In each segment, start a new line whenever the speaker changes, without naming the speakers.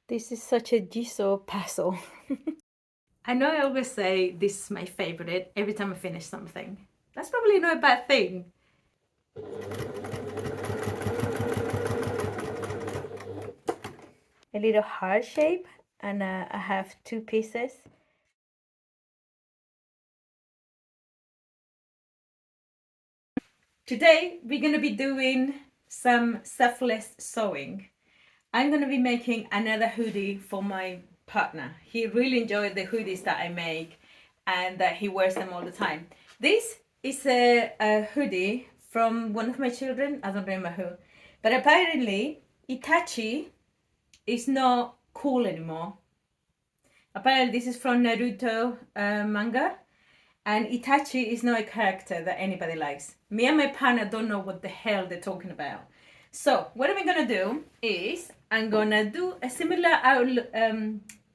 This is such a jigsaw puzzle. I know I always say this is my favorite every time I finish something. That's probably not a bad thing. A little heart shape, and I have two pieces. Today we're going to be doing some selfless sewing. I'm going to be making another hoodie for my partner. He really enjoyed the hoodies that I make, and that he wears them all the time. This is a hoodie from one of my children. I don't remember who. But apparently Itachi is not cool anymore. Apparently this is from Naruto manga. And Itachi is not a character that anybody likes. Me and my partner don't know what the hell they're talking about. So what I'm gonna do is I'm gonna do a similar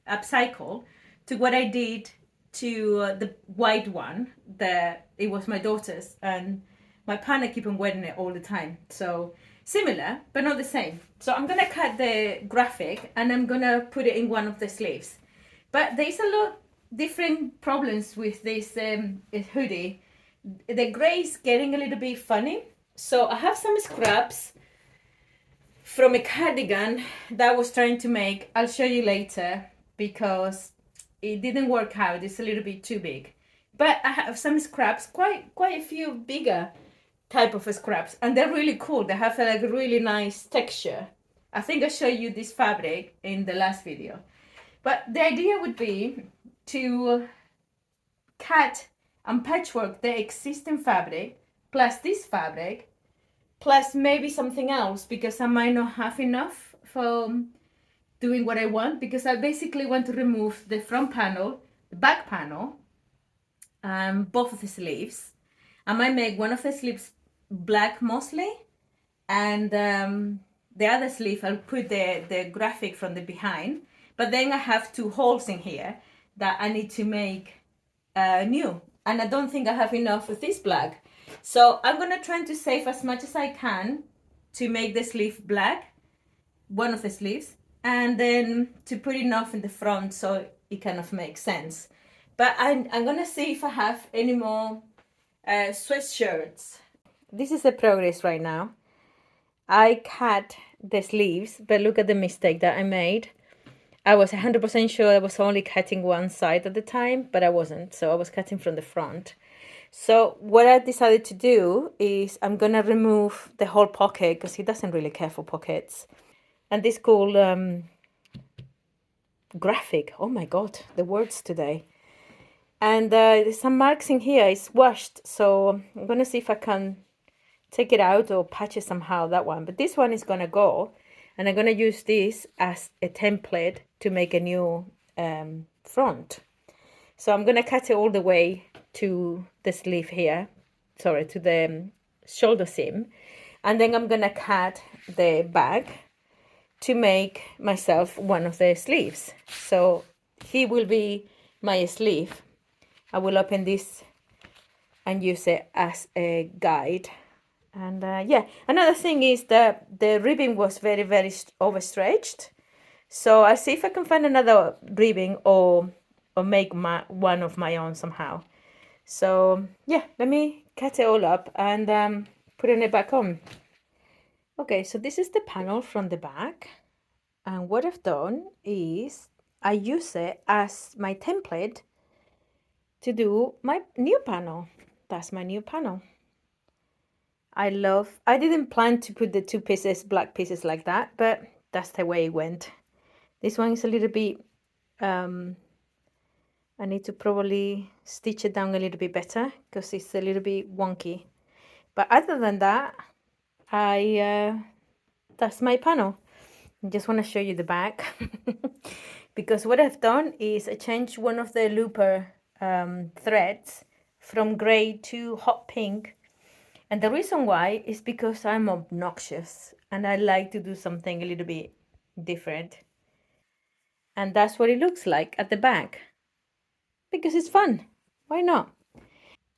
upcycle to what I did to the white one. It was my daughter's, and my partner keep on wearing it all the time. So similar, but not the same. So I'm gonna cut the graphic and I'm gonna put it in one of the sleeves. But there's a lot different problems with this hoodie. The gray is getting a little bit funny. So I have some scraps from a cardigan that I was trying to make. I'll show you later because it didn't work out. It's a little bit too big. But I have some scraps, quite a few bigger type of scraps, and they're really cool. They have like a really nice texture. I think I showed you this fabric in the last video. But the idea would be to cut and patchwork the existing fabric plus this fabric plus maybe something else, because I might not have enough for doing what I want, because I basically want to remove the front panel, the back panel, both of the sleeves. I might make one of the sleeves black mostly, and the other sleeve I'll put the graphic from the behind. But then I have two holes in here that I need to make new, and I don't think I have enough with this black. So I'm gonna try to save as much as I can to make the sleeve black, one of the sleeves, and then to put enough in the front so it kind of makes sense. But I'm gonna see if I have any more sweatshirts. This is the progress right now. I cut the sleeves, but look at the mistake that I made. I was 100% sure I was only cutting one side at the time, but I wasn't. So I was cutting from the front. So what I decided to do is I'm going to remove the whole pocket, because he doesn't really care for pockets. And this cool graphic. Oh my God, the words today. And there's some marks in here. It's washed. So I'm going to see if I can take it out or patch it somehow, that one. But this one is going to go. And I'm going to use this as a template to make a new front. So I'm going to cut it all the way to the sleeve here. Sorry, to the shoulder seam. And then I'm going to cut the back to make myself one of the sleeves. So he will be my sleeve. I will open this and use it as a guide. And yeah, another thing is that the ribbing was very overstretched. So I'll see if I can find another ribbing or make one of my own somehow. So yeah, let me cut it all up and putting it back on. Okay, so this is the panel from the back. And what I've done is I use it as my template to do my new panel. That's my new panel. I didn't plan to put the two pieces, black pieces like that, but that's the way it went. This one is a little bit, I need to probably stitch it down a little bit better because it's a little bit wonky. But other than that, that's my panel. I just want to show you the back because what I've done is I changed one of the looper threads from gray to hot pink. And the reason why is because I'm obnoxious and I like to do something a little bit different. And that's what it looks like at the back. Because it's fun. Why not?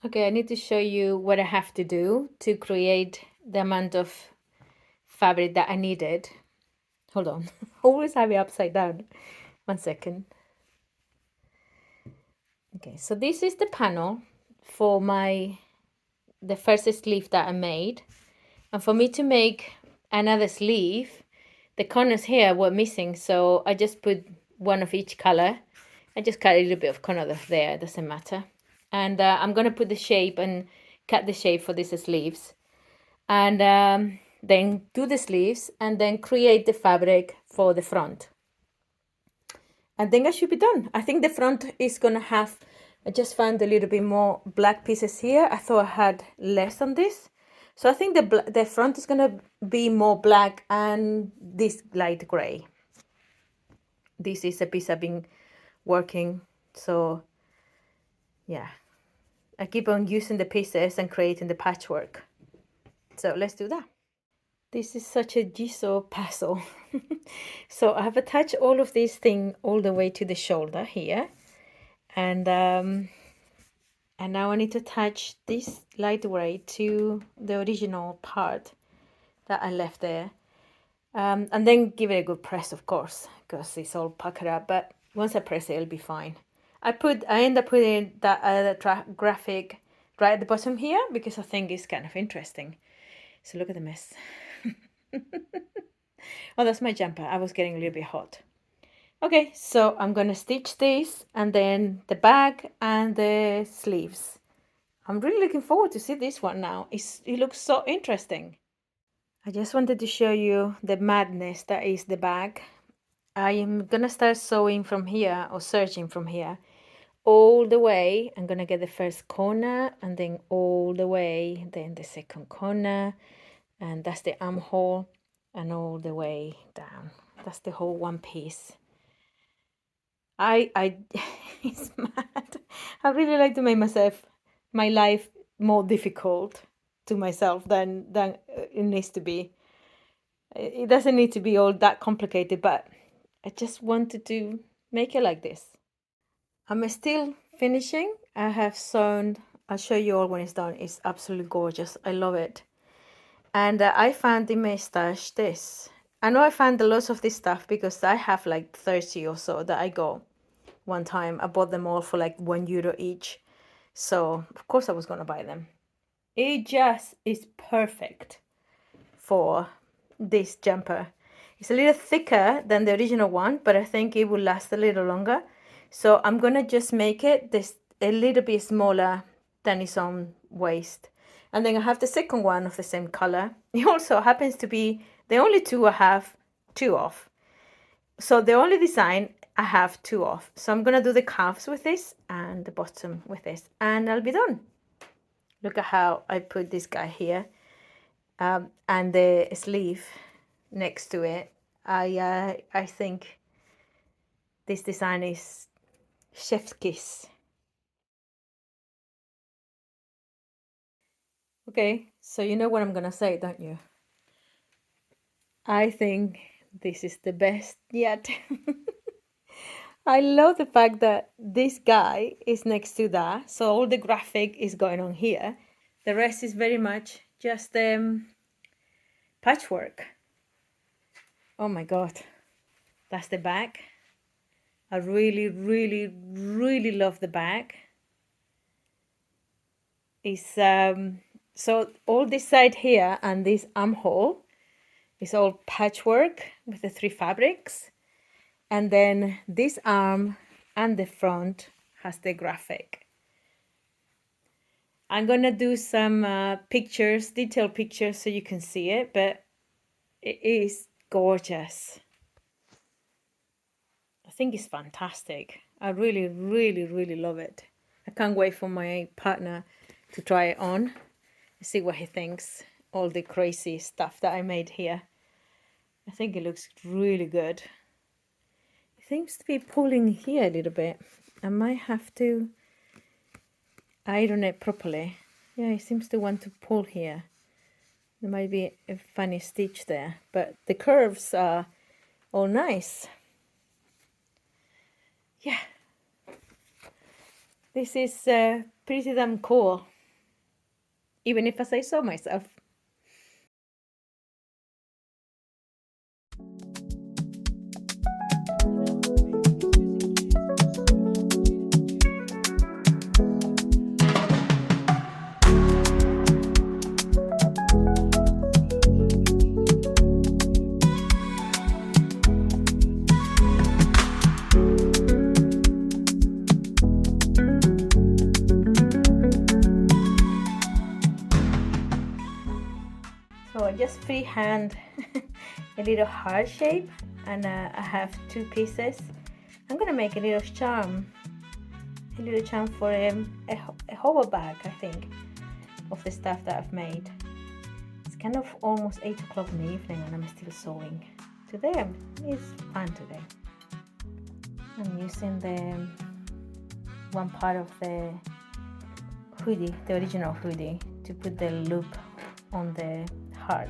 Okay, I need to show you what I have to do to create the amount of fabric that I needed. Hold on. Always have it upside down. 1 second. Okay, so this is the panel for the first sleeve that I made. And for me to make another sleeve, the corners here were missing, so I just put one of each color. I just cut a little bit of corner there, it doesn't matter. And I'm gonna put the shape and cut the shape for these sleeves. And then do the sleeves and then create the fabric for the front. And then I should be done. I think the front is gonna have, I just found a little bit more black pieces here. I thought I had less on this. So I think the front is gonna be more black and this light gray. This is a piece I've been working, so yeah. I keep on using the pieces and creating the patchwork. So let's do that. This is such a jigsaw puzzle. So I have attached all of these things all the way to the shoulder here. And now I need to attach this light gray to the original part that I left there. And then give it a good press, of course, because it's all puckered up. But once I press it, it'll be fine. I end up putting that graphic right at the bottom here because I think it's kind of interesting. So look at the mess. Oh, that's my jumper. I was getting a little bit hot. Okay, so I'm gonna stitch this and then the back and the sleeves. I'm really looking forward to see this one now. It looks so interesting. I just wanted to show you the madness that is the back. I am gonna start sewing from here or serging from here all the way. I'm gonna get the first corner and then all the way, then the second corner, and that's the armhole, and all the way down. That's the whole one piece. I it's mad. I really like to make my life more difficult to myself than it needs to be. It doesn't need to be all that complicated, but I just wanted to make it like this. I'm still finishing. I have sewn. I'll show you all when it's done. It's absolutely gorgeous. I love it. And I found in my stash this. I know I found lots of this stuff because I have like 30 or so that I got one time. I bought them all for like €1 each. So of course I was gonna buy them. It just is perfect for this jumper. It's a little thicker than the original one, but I think it will last a little longer. So I'm gonna just make it this a little bit smaller than its own waist. And then I have the second one of the same color. It also happens to be the only two I have two of. So the only design I have two of. So I'm gonna do the calves with this and the bottom with this, and I'll be done. Look at how I put this guy here, and the sleeve next to it. I think this design is chef's kiss. Okay, so you know what I'm gonna say, don't you? I think this is the best yet. I love the fact that this guy is next to that, so all the graphic is going on here. The rest is very much just patchwork. Oh my God, that's the back. I really, really, really love the back. It's so all this side here and this armhole is all patchwork with the 3 fabrics. And then this arm and the front has the graphic. I'm gonna do some pictures, detailed pictures, so you can see it, but it is gorgeous. I think it's fantastic. I really, really, really love it. I can't wait for my partner to try it on and see what he thinks. All the crazy stuff that I made here. I think it looks really good. It seems to be pulling here a little bit. I might have to iron it properly. Yeah, it seems to want to pull here. There might be a funny stitch there, but the curves are all nice. Yeah, this is pretty damn cool, even if I say so myself. just freehand a little heart shape, and I have 2 pieces. I'm gonna make a little charm for a hover bag, I think, of the stuff that I've made. It's kind of almost 8 o'clock in the evening and I'm still sewing. Today it's fun today. I'm using the one part of the hoodie, the original hoodie, to put the loop on the heart.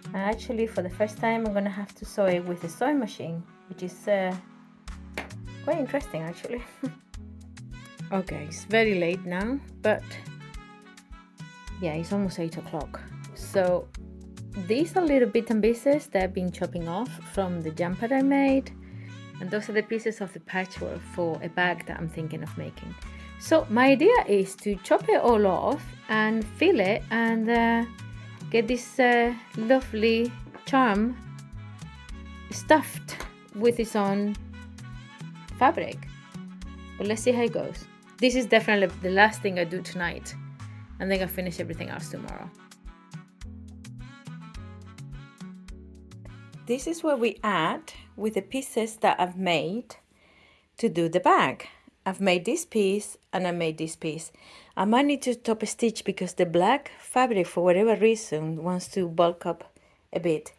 And actually, for the first time, I'm gonna have to sew it with a sewing machine, which is quite interesting actually. Okay, it's very late now, but yeah, it's almost 8 o'clock. So these are little bits and pieces that I've been chopping off from the jumper I made, and those are the pieces of the patchwork for a bag that I'm thinking of making. So my idea is to chop it all off and fill it and get this lovely charm stuffed with its own fabric. But let's see how it goes. This is definitely the last thing I do tonight, and then I'll finish everything else tomorrow. This is what we add with the pieces that I've made to do the bag. I've made this piece and I made this piece. I might need to top stitch because the black fabric, for whatever reason, wants to bulk up a bit.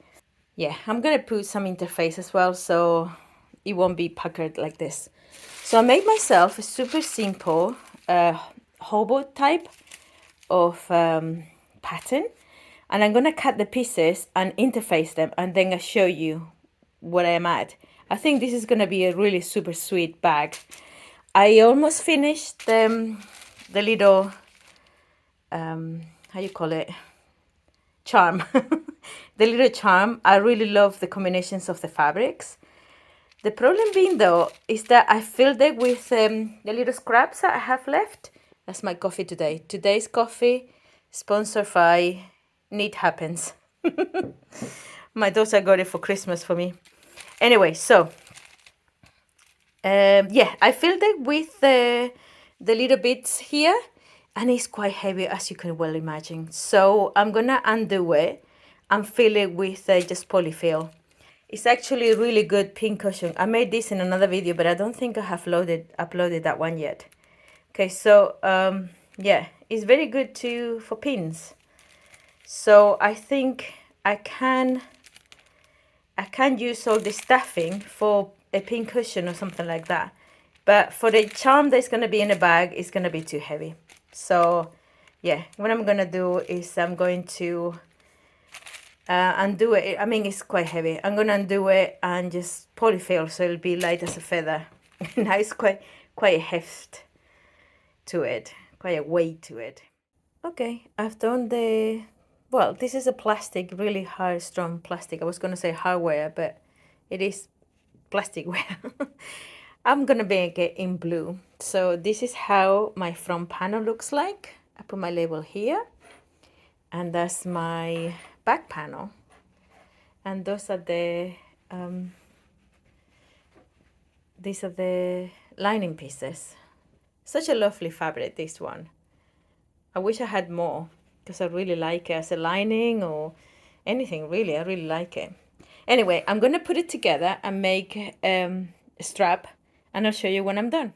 Yeah, I'm gonna put some interface as well so it won't be puckered like this. So I made myself a super simple hobo type of pattern, and I'm gonna cut the pieces and interface them, and then I'll show you what I'm at. I think this is gonna be a really super sweet bag. I almost finished the little how you call it, charm. The little charm. I really love the combinations of the fabrics. The problem being though is that I filled it with the little scraps that I have left. That's my coffee today. Today's coffee sponsored by Knit Happens. My daughter got it for Christmas for me. Anyway, so yeah, I filled it with the little bits here, and it's quite heavy, as you can well imagine. So I'm gonna undo it and fill it with just polyfill. It's actually a really good pin cushion. I made this in another video, but I don't think I have uploaded that one yet. Okay, so yeah, it's very good for pins. So I think I can use all the stuffing for a pin cushion or something like that. But for the charm that's going to be in the bag, it's going to be too heavy. So yeah, what I'm going to do is I'm going to undo it. I mean, it's quite heavy. I'm going to undo it and just polyfill so it'll be light as a feather. Now it's quite a heft to it, quite a weight to it. Okay, I've done well, this is a plastic, really hard, strong plastic. I was going to say hardware, but it is plasticware. I'm going to make it in blue. So this is how my front panel looks like. I put my label here, and that's my back panel. And those are these are the lining pieces. Such a lovely fabric, this one. I wish I had more because I really like it as a lining or anything, really. I really like it. Anyway, I'm going to put it together and make a strap, and I'll show you when I'm done.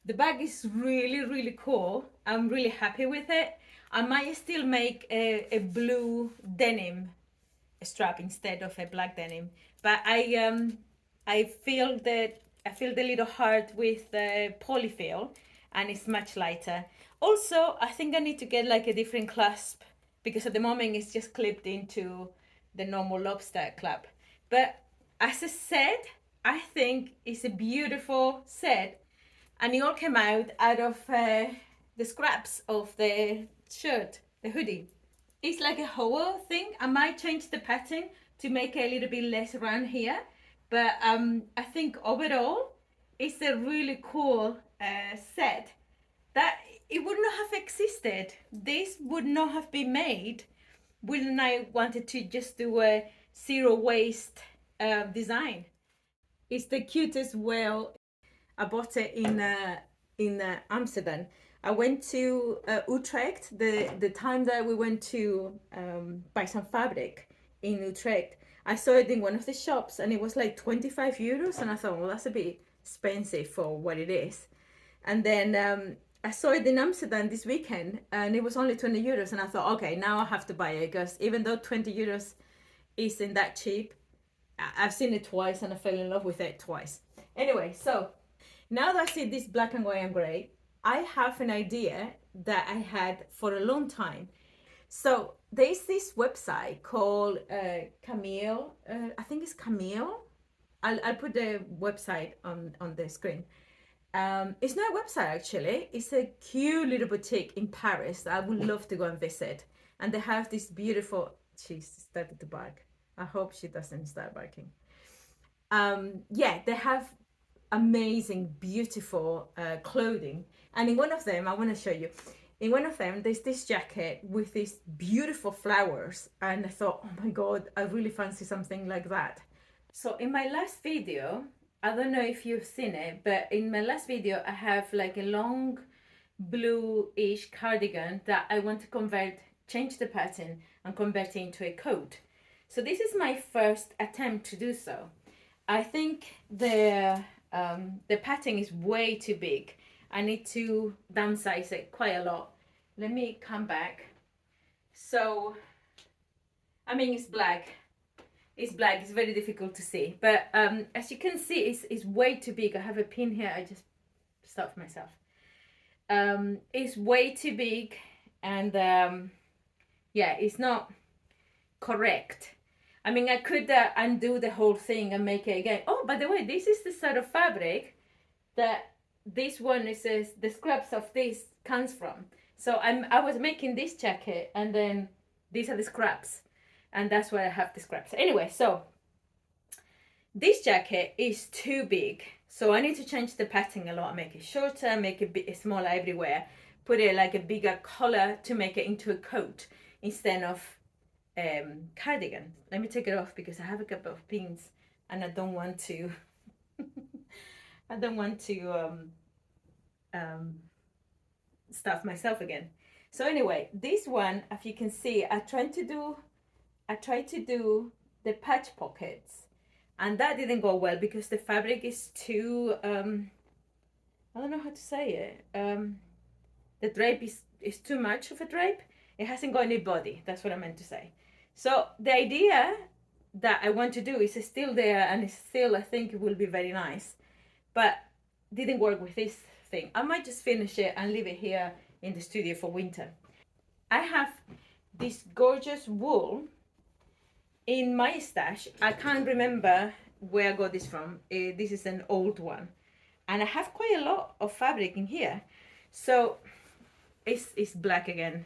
The bag is really cool. I'm really happy with it. I might still make a blue denim strap instead of a black denim, but I feel the little heart with the polyfill, and it's much lighter. Also, I think I need to get like a different clasp because at the moment it's just clipped into the normal lobster clasp. But as a set, I think it's a beautiful set, and it all came out of the scraps of the shirt, the hoodie. It's like a whole thing. I might change the pattern to make it a little bit less around here, but I think overall it's a really cool set that it would not have existed. This would not have been made when I wanted to just do a zero waste design. It's the cutest. Well, I bought it in Amsterdam. I went to Utrecht, the time that we went to buy some fabric in Utrecht. I saw it in one of the shops and it was like 25 euros. And I thought, well, that's a bit expensive for what it is. And then I saw it in Amsterdam this weekend and it was only 20 euros. And I thought, okay, now I have to buy it because even though 20 euros isn't that cheap, I've seen it twice and I fell in love with it twice. Anyway, so now that I see this black and white and gray, I have an idea that I had for a long time. So there's this website called Camille. I think it's Camille. I'll put the website on the screen. It's not a website actually. It's a cute little boutique in Paris that I would love to go and visit. And they have this beautiful. She started to bark. I hope she doesn't start barking. Yeah, they have amazing, beautiful clothing. And in one of them, I want to show you. In one of them, there's this jacket with these beautiful flowers. And I thought, oh my God, I really fancy something like that. So in my last video, I don't know if you've seen it, but in my last video, I have like a long blue-ish cardigan that I want to change the pattern and convert it into a coat. So this is my first attempt to do so. I think the pattern is way too big. I need to downsize it quite a lot. Let me come back. So, I mean, it's black. It's black. It's very difficult to see. But as you can see, it's way too big. I have a pin here. I just stopped myself. It's way too big. And yeah, it's not correct. I mean, I could undo the whole thing and make it again. Oh, by the way, this is the sort of fabric that this one is the scraps of this comes from. So I was making this jacket and then these are the scraps. And that's why I have the scraps. Anyway, so this jacket is too big. So I need to change the pattern a lot. Make it shorter, make it a bit smaller everywhere. Put it like a bigger collar to make it into a coat instead of cardigan. Let me take it off because I have a couple of pins and I don't want to I don't want to stuff myself again. So anyway, this one, as you can see, I tried to do the patch pockets and that didn't go well because the fabric is too I don't know how to say it. The drape is too much of a drape. It hasn't got any body. That's what I meant to say. So the idea that I want to do is still there and it's still, I think it will be very nice, but didn't work with this thing. I might just finish it and leave it here in the studio for winter. I have this gorgeous wool in my stash. I can't remember where I got this from. This is an old one. And I have quite a lot of fabric in here. So it's black again.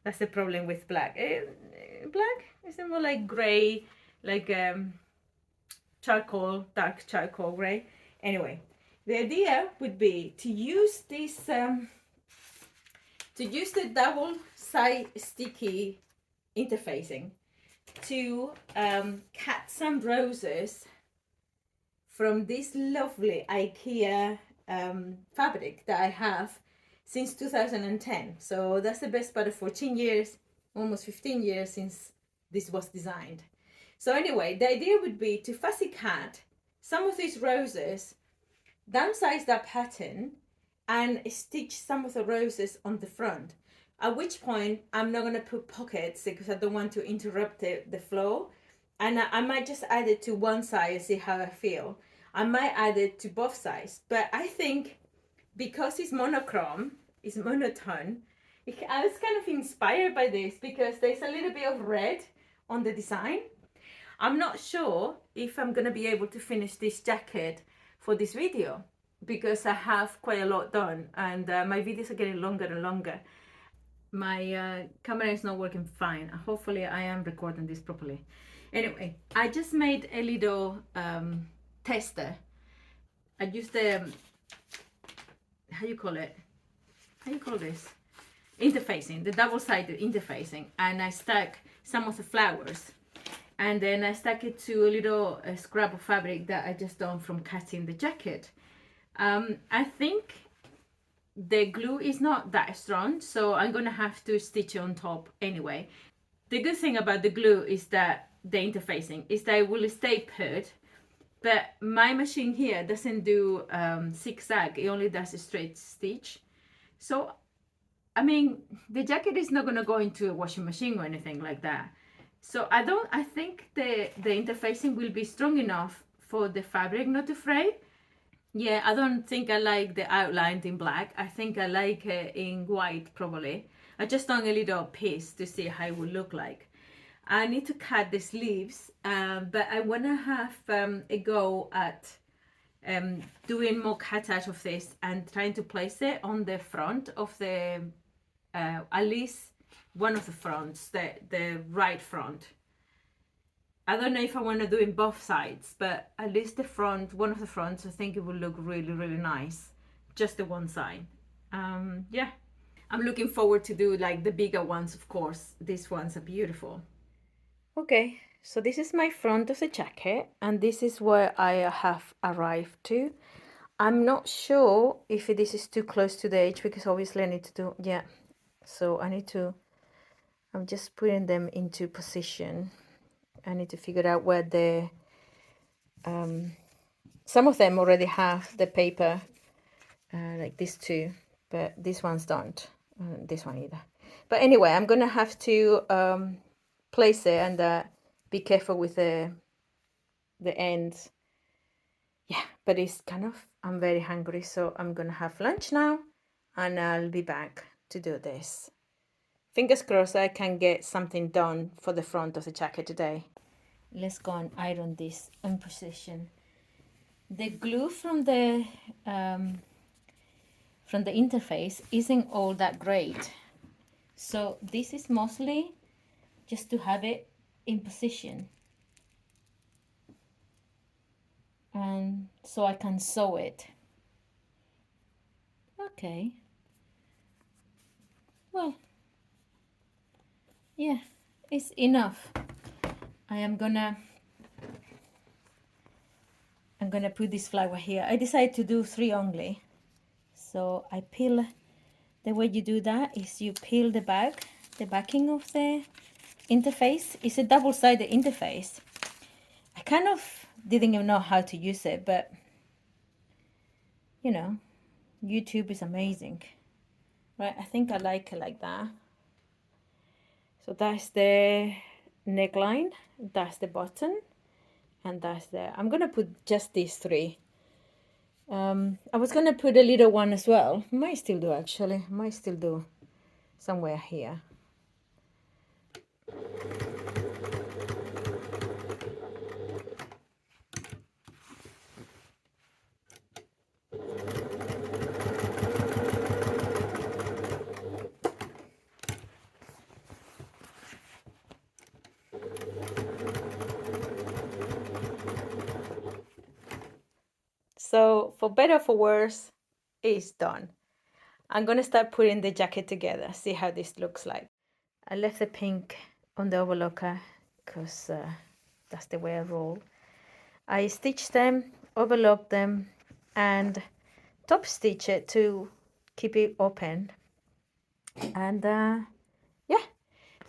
That's the problem with black. Black is more like gray, like charcoal, dark charcoal gray. Anyway, the idea would be to use this, to use the double side sticky interfacing to cut some roses from this lovely IKEA fabric that I have since 2010. So that's the best part of 14 years, almost 15 years since this was designed. So anyway, the idea would be to fussy cut some of these roses, downsize that pattern and stitch some of the roses on the front. At which point I'm not going to put pockets because I don't want to interrupt the flow. And I might just add it to one side and see how I feel. I might add it to both sides. But I think because it's monochrome, it's monotone, I was kind of inspired by this because there's a little bit of red on the design. I'm not sure if I'm going to be able to finish this jacket for this video because I have quite a lot done and my videos are getting longer and longer. My camera is not working fine. Hopefully I am recording this properly. Anyway, I just made a little tester. I used the, how you call it? How you call this? Interfacing, the double-sided interfacing. And I stuck some of the flowers. And then I stuck it to a little scrap of fabric that I just done from cutting the jacket. I think the glue is not that strong, so I'm gonna have to stitch it on top anyway. The good thing about the glue is that the interfacing is that it will stay put, but my machine here doesn't do zigzag, it only does a straight stitch. So I mean, the jacket is not gonna go into a washing machine or anything like that. So I think the interfacing will be strong enough for the fabric not to fray. Yeah, I don't think I like the outline in black. I think I like it in white probably. I just done a little piece to see how it would look like. I need to cut the sleeves, but I want to have a go at doing more cutout of this and trying to place it on the front of the, at least one of the fronts, the right front. I don't know if I want to do in both sides, but at least the front, one of the fronts, I think it will look really, really nice. Just the one side. Yeah, I'm looking forward to do like the bigger ones, of course. These ones are beautiful. Okay, so this is my front of the jacket, and this is where I have arrived to. I'm not sure if this is too close to the edge, because obviously I need to do, yeah. So I need to, I'm just putting them into position. I need to figure out where the, some of them already have the paper, like these two, but these ones don't, this one either. But anyway, I'm gonna have to place it and be careful with the ends. Yeah, but it's kind of, I'm very hungry, so I'm gonna have lunch now and I'll be back to do this. Fingers crossed I can get something done for the front of the jacket today. Let's go and iron this in position. The glue from the interface isn't all that great, so this is mostly just to have it in position, and so I can sew it. Okay, well, yeah, it's enough. I'm gonna put this flower here. I decided to do 3 only, so I peel. The way you do that is you peel the backing of the interface. It's a double-sided interface. I kind of didn't even know how to use it, but you know, YouTube is amazing, right? I think I like it like that. So that's the neckline, that's the button, and that's the, I'm gonna put just these 3. I was gonna put a little one as well. Might still do, actually. Might still do somewhere here. So for better or for worse, it's done. I'm gonna start putting the jacket together, see how this looks like. I left the pink on the overlocker because that's the way I roll. I stitched them, overlocked them, and top stitch it to keep it open. And yeah,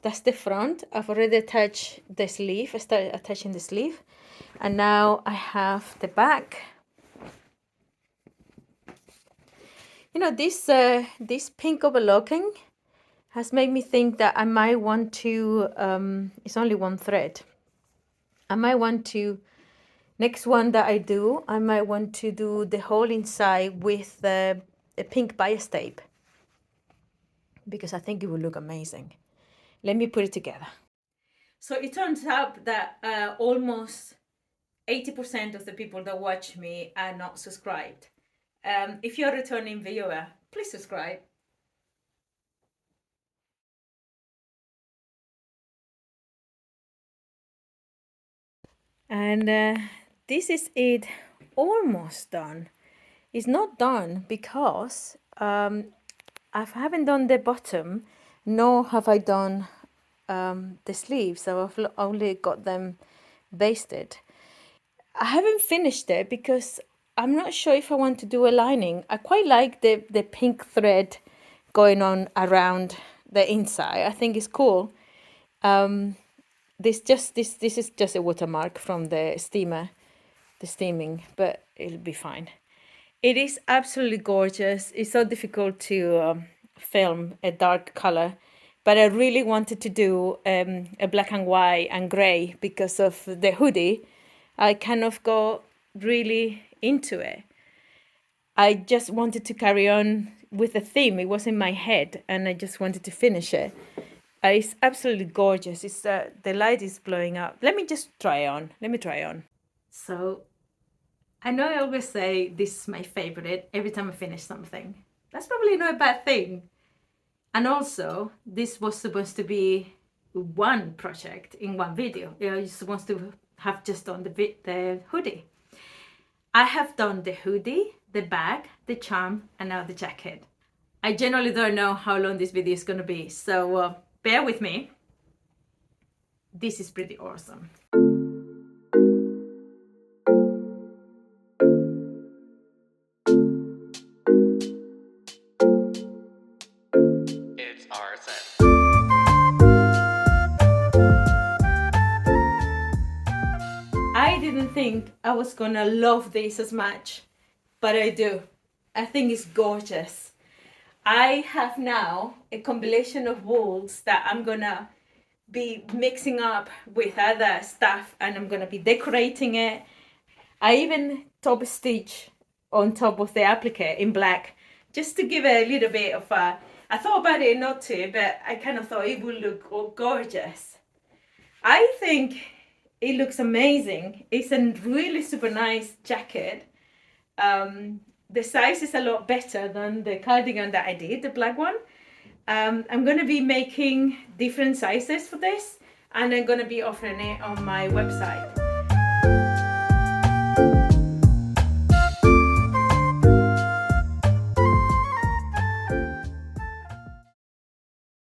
that's the front. I've already attached the sleeve. I started attaching the sleeve, and now I have the back. You know, this pink overlocking has made me think that I might want to, it's only one thread. I might want to, next one that I do, I might want to do the whole inside with a pink bias tape, because I think it will look amazing. Let me put it together. So it turns out that almost 80% of the people that watch me are not subscribed. If you're a returning viewer, please subscribe. And this is it, almost done. It's not done because I haven't done the bottom, nor have I done the sleeves. So I've only got them basted. I haven't finished it because I'm not sure if I want to do a lining. I quite like the pink thread going on around the inside. I think it's cool. This is just a watermark from the steamer, the steaming, but it'll be fine. It is absolutely gorgeous. It's so difficult to film a dark color, but I really wanted to do a black and white and gray because of the hoodie. I kind of got really into it. I just wanted to carry on with the theme. It was in my head, and I just wanted to finish it. It's absolutely gorgeous. It's the light is blowing up. Let me just try on. Let me try on. So I know I always say this is my favorite every time I finish something. That's probably not a bad thing. And also, this was supposed to be one project in one video. You're supposed to have just done the hoodie. I have done the hoodie, the bag, the charm, and now the jacket. I generally don't know how long this video is going to be, so bear with me. This is pretty awesome.
It's our set.
I didn't think I was gonna love this as much, but I do. I think it's gorgeous. I have now a combination of wools that I'm gonna be mixing up with other stuff, and I'm gonna be decorating it. I even top stitch on top of the applique in black, just to give it a little bit of a, I thought about it not to, but I kind of thought it would look gorgeous. I think it looks amazing. It's a really super nice jacket. The size is a lot better than the cardigan that I did, the black one. I'm going to be making different sizes for this, and I'm going to be offering it on my website.